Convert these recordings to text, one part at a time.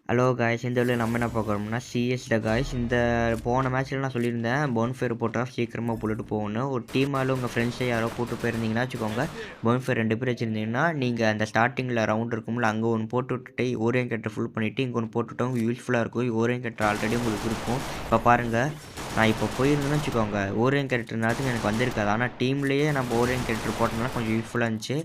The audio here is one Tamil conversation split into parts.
ஹலோ காய்ஸ், இந்த வீடியோவில் நம்ம என்ன பார்க்குறோம்னா சிஎஸ்ல காய்ஸ். இந்த போன மேட்ச்சில் நான் சொல்லியிருந்தேன் போன்ஃபேர் போட்டால் சீக்கிரமாக புல்லட்டு போகணும். ஒரு டீமால் உங்கள் ஃப்ரெண்ட்ஸை யாரோ கூப்பிட்டு போயிருந்தீங்கன்னா வச்சுக்கோங்க, போன்ஃபேர் 2 பேர் வச்சுருந்தீங்கன்னா நீங்கள் அந்த ஸ்டார்டிங்கில் ரவுண்ட் இருக்கும்ல, அங்கே ஒன்று போட்டு விட்டுட்டு ஓரியம் கட்டை ஃபுல் பண்ணிவிட்டு இங்கே ஒன்று போட்டுவிட்டவங்க யூஸ்ஃபுல்லாக இருக்கும். ஓரியம் கட்டை ஆல்ரெடி உங்களுக்கு இருக்கும். இப்போ பாருங்கள், நான் இப்போ போயிருந்தேன்னு வச்சுக்கோங்க, ஓரியம் கேரக்டர்னாச்சும் எனக்கு வந்திருக்காது. ஆனால் டீம்லேயே நம்ம ஓரியம் கேரக்டர் போட்டோம்னா கொஞ்சம் யூஸ்ஃபுல்லாக இருந்துச்சு.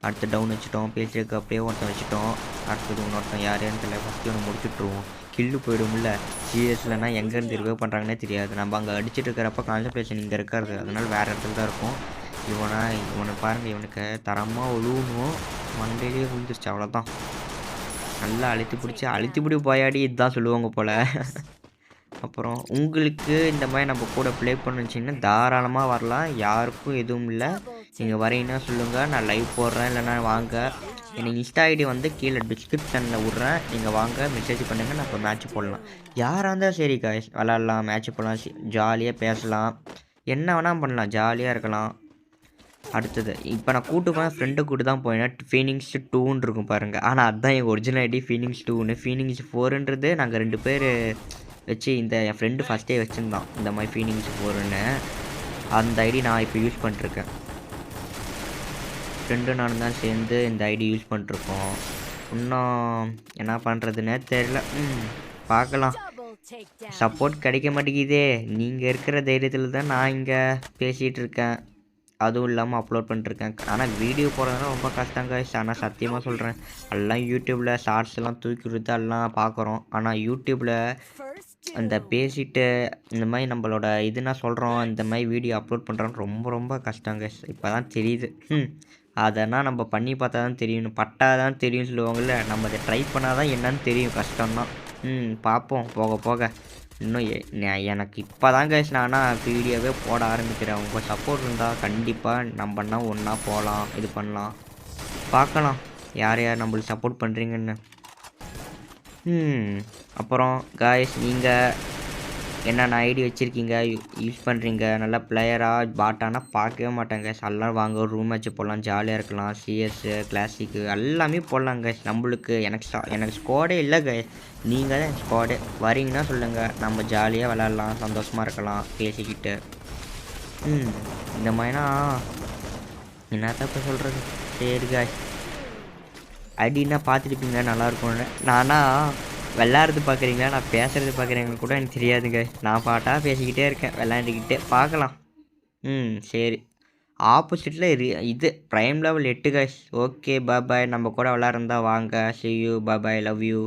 அடுத்து டவுன் வச்சுட்டோம், பேசிக்கு அப்படியே ஒருத்தன் வச்சுட்டோம். அடுத்தது இன்னொருத்தன் யாருன்னு தெரியல, ஃபஸ்ட்டு ஒன்று முடிச்சுட்ருவோம். கில்லு போயிடும்ல. சிஎஸ்லனா எங்கேருந்து ரிவைவ் பண்ணுறாங்கன்னே தெரியாது. நம்ம அங்கே அடிச்சுட்டு இருக்கிறப்ப கான்சன்ட்ரேஷன் இங்கே இருக்காது, அதனால் வேறு இடத்துல தான் இருக்கும். இவனை பாருங்கள், இவனுக்கு தரமாக ஒழுகணும். மண்டையிலேயே விழுந்துருச்சு, அவ்வளோதான். நல்லா அழுத்தி பிடி போயாடி இதுதான் சொல்லுவாங்க போல். அப்புறம் உங்களுக்கு இந்த மாதிரி நம்ம கூட ப்ளே பண்ணுச்சிங்கன்னா தாராளமாக வரலாம், யாருக்கும் எதுவும் இல்லை. நீங்கள் வரீங்கன்னா சொல்லுங்கள், நான் லைவ் போடுறேன். இல்லைனா வாங்க, எனக்கு இன்ஸ்டா ஐடி வந்து கீழே டிஸ்கிரிப்ஷனில் விட்றேன், நீங்கள் வாங்க மெசேஜ் பண்ணுங்கள், நான் இப்போ மேட்ச் போடலாம். யாராக இருந்தால் சரி காய்ஸ், விளாட்லாம், மேட்ச் போடலாம், ஜாலியாக பேசலாம், என்ன வேணால் பண்ணலாம், ஜாலியாக இருக்கலாம். அடுத்தது இப்போ நான் கூட்டு போனால் ஃப்ரெண்டு கூட்டு தான் போயினேன். ஃபீனிங்ஸ் 2ன்னு இருக்கும் பாருங்கள், ஆனால் அதுதான் என் ஒரிஜினல் ஐடி ஃபீனிங்ஸ் 2ன்னு. ஃபீனிங்ஸ் 4ன்றது நாங்கள் 2 பேர் வச்சு என் ஃப்ரெண்டு ஃபஸ்ட்டே வச்சுருந்தான் இந்த மாதிரி ஃபீனிங்ஸ் 4ன்னு. அந்த ஐடி நான் இப்போ யூஸ் பண்ணிட்டுருக்கேன். ஃப்ரெண்டு நானும் தான் சேர்ந்து இந்த ஐடி யூஸ் பண்ணிட்டுருக்கோம். இன்னும் என்ன பண்ணுறதுன்னே தெரியல. பார்க்கலாம். சப்போர்ட் கிடைக்க மாட்டேங்குதே. நீங்கள் இருக்கிற தைரியத்தில் தான் நான் இங்கே பேசிகிட்டு இருக்கேன், அதுவும் இல்லாமல் அப்லோட் பண்ணிட்டுருக்கேன். ஆனால் வீடியோ போடுறதுனா ரொம்ப கஷ்டம் காய்ஸ். ஆனால் சத்தியமாக சொல்கிறேன், எல்லாம் யூடியூப்பில் ஷார்ட்ஸ் எல்லாம் தூக்கி விடுத்து எல்லாம் பார்க்குறோம். ஆனால் யூடியூப்பில் அந்த பேசிட்டு இந்த மாதிரி நம்மளோட இதுனா சொல்கிறோம், இந்த மாதிரி வீடியோ அப்லோட் பண்ணுறோன்னு ரொம்ப ரொம்ப கஷ்டம் காய்ஸ். இப்போ தான் தெரியுது. அதனால் நம்ம பண்ணி பார்த்தா தான் தெரியும், பட்டால் தான் தெரியும் சொல்லுவாங்கள்ல. நம்ம அதை ட்ரை பண்ணால் தான் என்னன்னு தெரியும், கஷ்டம்தான். பார்ப்போம் போக போக. இன்னும் எனக்கு இப்போ தான் கைஸ் நானாக வீடியோவே போட ஆரம்பிக்கிறேன். உங்கள் சப்போர்ட் இருந்தால் கண்டிப்பாக நம்மனா ஒன்றா போகலாம், இது பண்ணலாம். பார்க்கலாம் யார் யார் நம்மளுக்கு சப்போர்ட் பண்ணுறீங்கன்னு. அப்புறம் காய்ஸ், நீங்கள் என்னென்ன ஐடி வச்சுருக்கீங்க, யூஸ் பண்ணுறீங்க, நல்லா பிளேயராக பாட்டானா பார்க்கவே மாட்டாங்க. எல்லாம் வாங்க ரூம் மேட்ச்சு போடலாம், ஜாலியாக இருக்கலாம். சிஎஸ்ஸு கிளாசிக்கு எல்லாமே போடலாம் கைஸ். நம்மளுக்கு எனக்கு ஸ்குவாடே இல்லை கைஸ், நீங்கள் தான் ஸ்குவாடே. வரீங்கன்னா சொல்லுங்கள், நம்ம ஜாலியாக விளாட்லாம், சந்தோஷமாக இருக்கலாம் பேசிக்கிட்டு. இந்த மாதிரினா என்னத்தான் இப்போ சொல்கிறது. சரி காய்ஸ், ஐடின்னா பார்த்துருப்பீங்க, நல்லாயிருக்கும்னு. நானா விளாட்றது பார்க்குறீங்களா, நான் பேசுகிறது பார்க்குறீங்களா கூட எனக்கு தெரியாதுங்க. நான் பாட்டாக பேசிக்கிட்டே இருக்கேன், விளாண்டுக்கிட்டே. பார்க்கலாம். சரி. ஆப்போசிட்டில் இது ப்ரைம் லெவல் 8 கைஸ். ஓகே, பாய். நம்ம கூட விளாட்றதா வாங்க. see you, bye, love you.